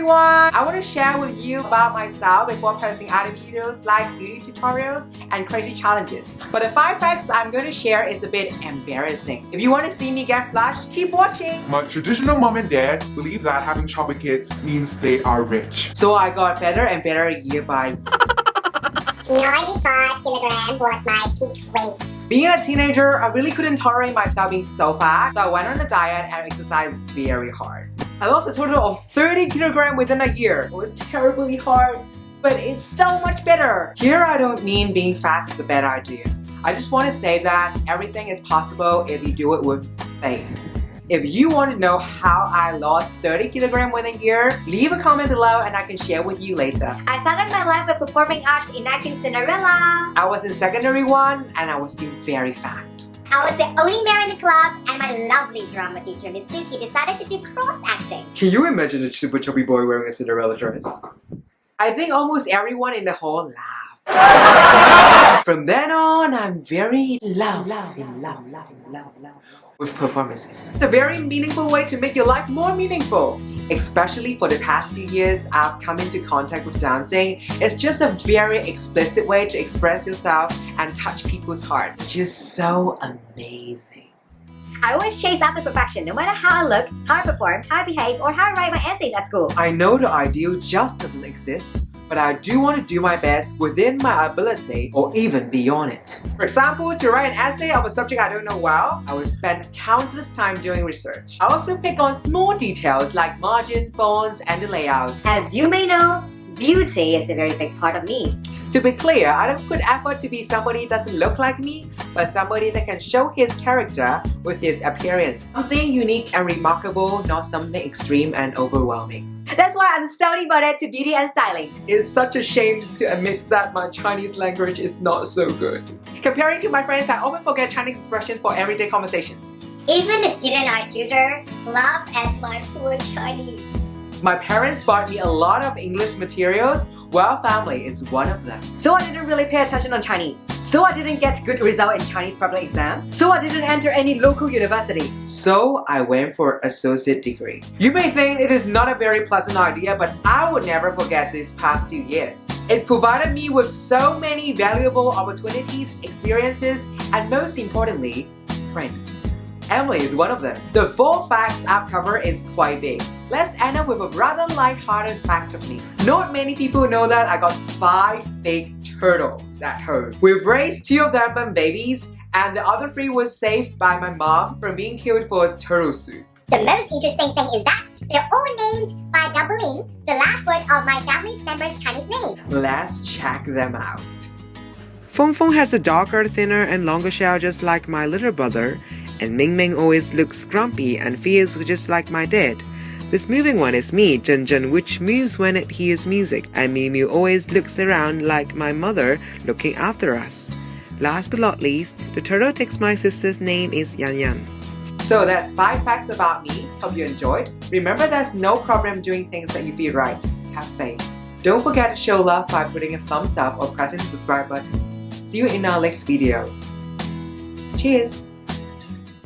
everyone! I want to share with you about myself before posting other videos like beauty tutorials and crazy challenges. But the 5 facts I'm going to share is a bit embarrassing. If you want to see me get flushed, keep watching! My traditional mom and dad believe that having chubby kids means they are rich. So I got better and better year by 95 kilograms was my peak weight. Being a teenager, I really couldn't tolerate myself being so fat, so I went on a diet and exercised very hard. I lost a total of 30 kilograms within a year. It was terribly hard, but it's so much better. Here I don't mean being fat is a bad idea. I just want to say that everything is possible if you do it with faith. If you want to know how I lost 30 kilograms within a year, leave a comment below and I can share with you later. I started my life with performing arts in acting Cinderella. I was in secondary 1 and I was still very fat. I was the only male in the club, and my lovely drama teacher Mitsuki decided to do cross-acting. Can you imagine a super chubby boy wearing a Cinderella dress? I think almost everyone in the hall laughed. From then on, I'm very in love with performances. It's a very meaningful way to make your life more meaningful. Especially for the past 2 years, I've come into contact with dancing. It's just a very explicit way to express yourself and touch people's hearts. It's just so amazing. I always chase after perfection, no matter how I look, how I perform, how I behave, or how I write my essays at school. I know the ideal just doesn't exist, but I do want to do my best within my ability or even beyond it. For example, to write an essay of a subject I don't know well, I will spend countless time doing research. I also pick on small details like margin, fonts, and the layout. As you may know, beauty is a very big part of me. To be clear, I don't put effort to be somebody that doesn't look like me, but somebody that can show his character with his appearance. Something unique and remarkable, not something extreme and overwhelming. That's why I'm so devoted to beauty and styling. It's such a shame to admit that my Chinese language is not so good. Comparing to my friends, I often forget Chinese expressions for everyday conversations. Even the student I tutor laughed at my poor Chinese. My parents bought me a lot of English materials. Well, family is one of them. So I didn't really pay attention on Chinese. So I didn't get good result in Chinese public exam. So I didn't enter any local university. So I went for associate degree. You may think it is not a very pleasant idea, but I would never forget these past 2 years. It provided me with so many valuable opportunities, experiences, and most importantly, friends. Emily is one of them. The 4 facts I've covered is quite big. Let's end up with a rather light-hearted fact of me. Not many people know that I got 5 big turtles at home. We've raised 2 of them from babies, and the other 3 was saved by my mom from being killed for turtle soup. The most interesting thing is that they're all named by doubling the last word of my family member's Chinese name. Let's check them out. Feng Feng has a darker, thinner, and longer shell just like my little brother, and Ming Ming always looks grumpy and feels just like my dad. This moving one is me, Zhen Zhen, which moves when it hears music, and Miu Miu always looks around like my mother looking after us. Last but not least, the turtle takes my sister's name is Yan Yan. So that's 5 facts about me. Hope you enjoyed. Remember, there's no problem doing things that you feel right. Have faith. Don't forget to show love by putting a thumbs up or pressing the subscribe button. See you in our next video. Cheers!